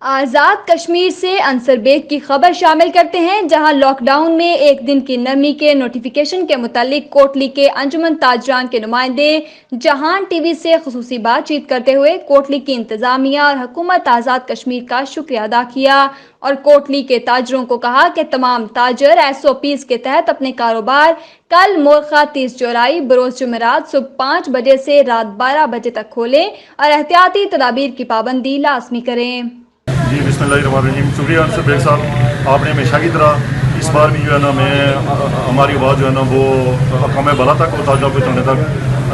आज़ाद कश्मीर से अंसर बेग की खबर शामिल करते हैं, जहां लॉकडाउन में एक दिन की नरमी के नोटिफिकेशन के मुतालिक कोटली के अंजुमन ताजरान के नुमाइंदे जहान टीवी से खुसूसी बातचीत करते हुए कोटली की इंतजामिया और हुकूमत आज़ाद कश्मीर का शुक्रिया अदा किया और कोटली के ताजरों को कहा कि तमाम ताजर SOPs के तहत अपने कारोबार कल मोरखा 30 जुलाई बरोज जुमेरात सुबह 5 बजे से रात 12 बजे तक खोलें और एहतियाती तदाबीर की पाबंदी लाजमी करें। जी बिस्मिल्लाहिर्रहमानिर्रहीम। शुक्रिया अंसर बेग साहब, आपने हमेशा की तरह इस बार भी जो है ना हमारी आवाज़ जो है ना वो अक़वाम बला तक और ताजा पहुँचाने तक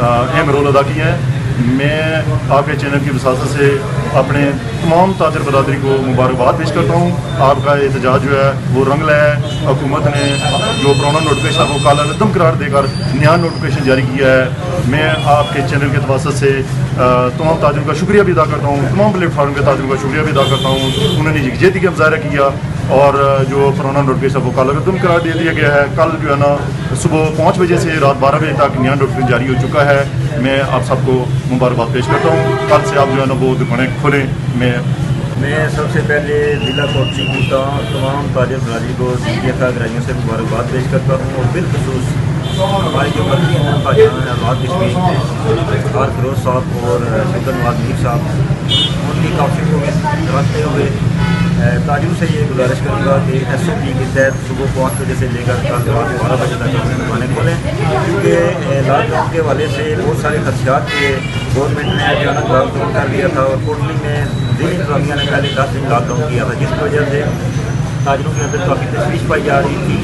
अहम रोल अदा किया है। मैं आपके चैनल की वसात से अपने तमाम ताजर बरादरी को मुबारकबाद पेश करता हूँ। आपका एहतजाज जो है वो रंग लाया है। हुकूमत ने जो पुराना नोटिफिकेशन को काला रद्दम करार देकर नया नोटिफिकेशन जारी किया है। मैं आपके चैनल के वसात से तमाम ताजरों का शुक्रिया भी अदा करता हूँ, तमाम प्लेटफार्म के ताजरों का शुक्रिया भी अदा करता हूँ। उन्होंने यकजहती का मुजाहरा किया और जो पुराना नोटिफिकेशन वो काला रद्दम करार दे दिया गया है। कल जो है ना सुबह 5 बजे से रात 12 बजे तक नया नोटिफिकेशन जारी हो चुका है। मैं आप सबको मुबारकबाद पेश करता हूँ। कल से आप जो है ना वो दुकानें खोलें। मैं सबसे पहले ज़िला कोटली की तमाम ताजर बरादरी को ग्राहियों से मुबारकबाद पेश करता हूँ और बिलखसूस हमारे जो मर्जी हैं आज़ाद कश्मीर खार फिरोज साहब और शुक्र नवाज मीर साहब, उनकी काफ़ी को रखते हुए ताजरों से ये गुजारिश करूँगा कि SOP के तहत सुबह 5 बजे से लेकर कल रात 12 बजे तक अपनी दुकानें खोलें, क्योंकि लॉकडाउन के हवाले से बहुत सारे खदशात के गवर्नमेंट ने अचानक लॉकडाउन कर दिया था और कोटली में ज़िला इंतजामिया ने पहले 10 दिन लॉकडाउन किया था, जिसकी वजह से ताजरों के अंदर काफ़ी तशवीश पाई जा रही थी।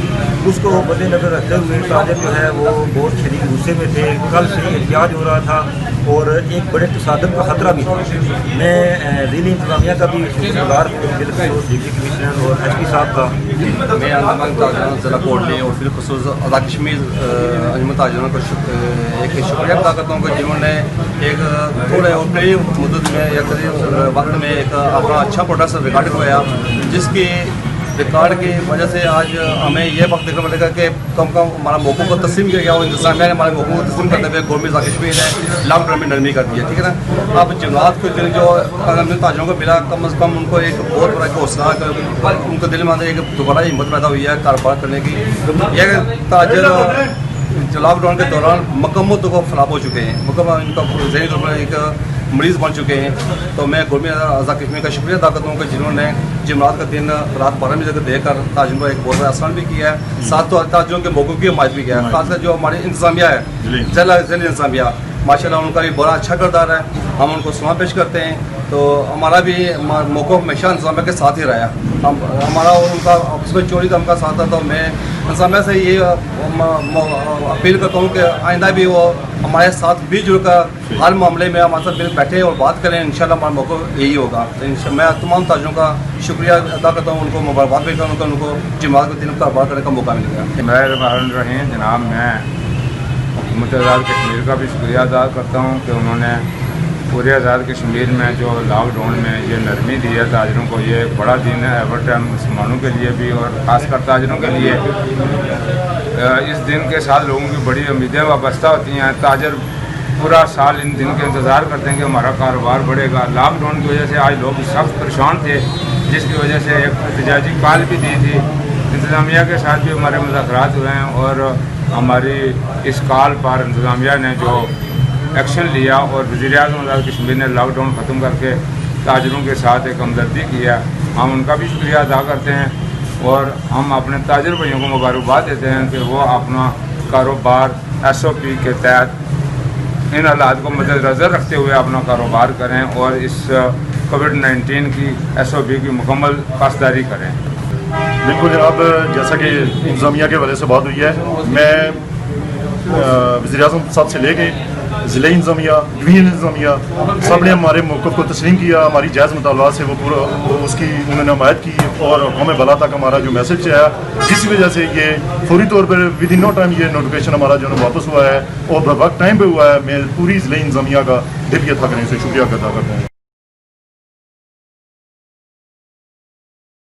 उसको मद्देनजर रखते हुए ताजर जो है वो बहुत शदीद गुस्से में थे। कल से एहतियात हो रहा था और एक बड़े तसादम का खतरा भी था। मैं ज़िला इंतजामिया का भी शुक्रगुज़ार हूँ, बिलखसूस डिप्टी कमिश्नर और SP साहब का। मैं अंजुमन ताजरान ज़िला कोटली और बिलखसूस आज़ाद कश्मीर अंजुमन ताजरान को एक शुक्रिया अदा करता हूँ कि जिन्होंने एक थोड़े और कई मुद्दत में या करीब वक्त में एक अपना अच्छा प्रोडक्ट रिकॉर्ड करवाया, जिसकी रिकॉर्ड की वजह से आज हमें यह वक्त देखना पड़ेगा कि कम हमारा मौक़ों को तस्लीम किया गया और इंतजामिया ने हमारे मौक़ों को तस्लीम करते हुए गवर्नमेंट कश्मीर ने लॉकडाउन में नरमी कर दिया। ठीक है ना। अब जुमेरात को दिन जो ताजरों को मिला, कम अज़ कम उनको एक बहुत बड़ा हौसला, उनको दिल में एक दोबारा हिम्मत पैदा हुई है कारोबार करने की। यह ताजर लॉकडाउन के दौरान मकम्मत को ख़राब हो चुके हैं, मुकम्मल इनका ज़हनी तौर पर एक मरीज़ बन चुके हैं। तो मैं गवर्नमेंट आज़ाद कश्मीर का शुक्रिया अदा करता हूँ कि जिन्होंने जुमेरात का दिन रात 12 बजे तक देकर ताजरों को एक बहुत बड़ा आसान भी किया है, साथ तो ताजरों के मौक़ों की हिमायत भी किया है। खासकर जो हमारी इंतजामिया है, ज़िला इंतजामिया, माशाल्लाह उनका भी बड़ा अच्छा किरदार है। हम उनको सलाम पेश करते हैं। तो हमारा भी मौक़ा हमेशा इंतजामिया के साथ ही रहा। हम हमारा और उनका आपस में चोरी का उनका साथ था। तो मैं इंतजामिया से ये अपील करता हूँ कि आइंदा भी वो हमारे साथ भी जुड़कर हर मामले में हमारे साथ बैठे और बात करें। इंशाल्लाह हमारा मौक़ा यही होगा। तो मैं तमाम ताजरों का शुक्रिया अदा करता हूँ, उनको मुबारकबाद भी करता हूँ, उनको जुमेरात के दिन कारोबार करने का मौका मिलेगा। रहीम जनाब, मैं हुकूमत आज़ाद कश्मीर का भी शुक्रिया अदा करता हूँ कि उन्होंने पूरे आज़ाद कश्मीर में जो लॉकडाउन में ये नरमी दी है ताजरों को। ये एक बड़ा दिन है एवर टाइम मुसलमानों के लिए भी और ख़ासकर ताजरों के लिए। इस दिन के साथ लोगों की बड़ी उम्मीदें वाबस्ता होती हैं। ताजर पूरा साल इन दिन के इंतज़ार करते हैं कि हमारा कारोबार बढ़ेगा। लॉकडाउन की वजह से आज लोग सख्त परेशान थे, जिसकी वजह से एक एहतजाजी कॉल भी दी थी। इंतज़ामिया के साथ भी हमारे मुज़ाकरात हुए हैं और हमारी इस कॉल पर इंतज़ामिया ने जो एक्शन लिया और वज़ीर-ए-आज़म आज़ाद कश्मीर ने लॉकडाउन ख़त्म करके ताजरों के साथ एक हमदर्दी किया। हम उनका भी शुक्रिया अदा करते हैं और हम अपने ताजर भाइयों को मुबारकबाद देते हैं कि वो अपना कारोबार SOP के तहत इन हालात को मद्देनज़र रखते हुए अपना कारोबार करें और इस COVID-19 की SOP की मुकम्मल पासदारी करें। बिल्कुल जनाब, जैसा कि इंतजामिया के हवाले से बात हुई है, मैं वज़ीर-ए-आज़म साहब से लेके ज़िला इंतजामिया, डिवीजन इंतजामिया सब ने हमारे मौक़िफ़ को तस्लीम किया। हमारी जायज़ मुतालबात से वो पूरा उसकी उन्होंने हमायत की और कौम बला तक हमारा जो मैसेज आया, जिसकी वजह से ये फौरी तौर पर विद इन नो टाइम ये नोटिफिकेशन हमारा जो है वापस हुआ है और वक्त टाइम पर हुआ है। मैं पूरी ज़िला इंतजामिया का दिल ये था करने से शुक्रिया अदा करता हूँ।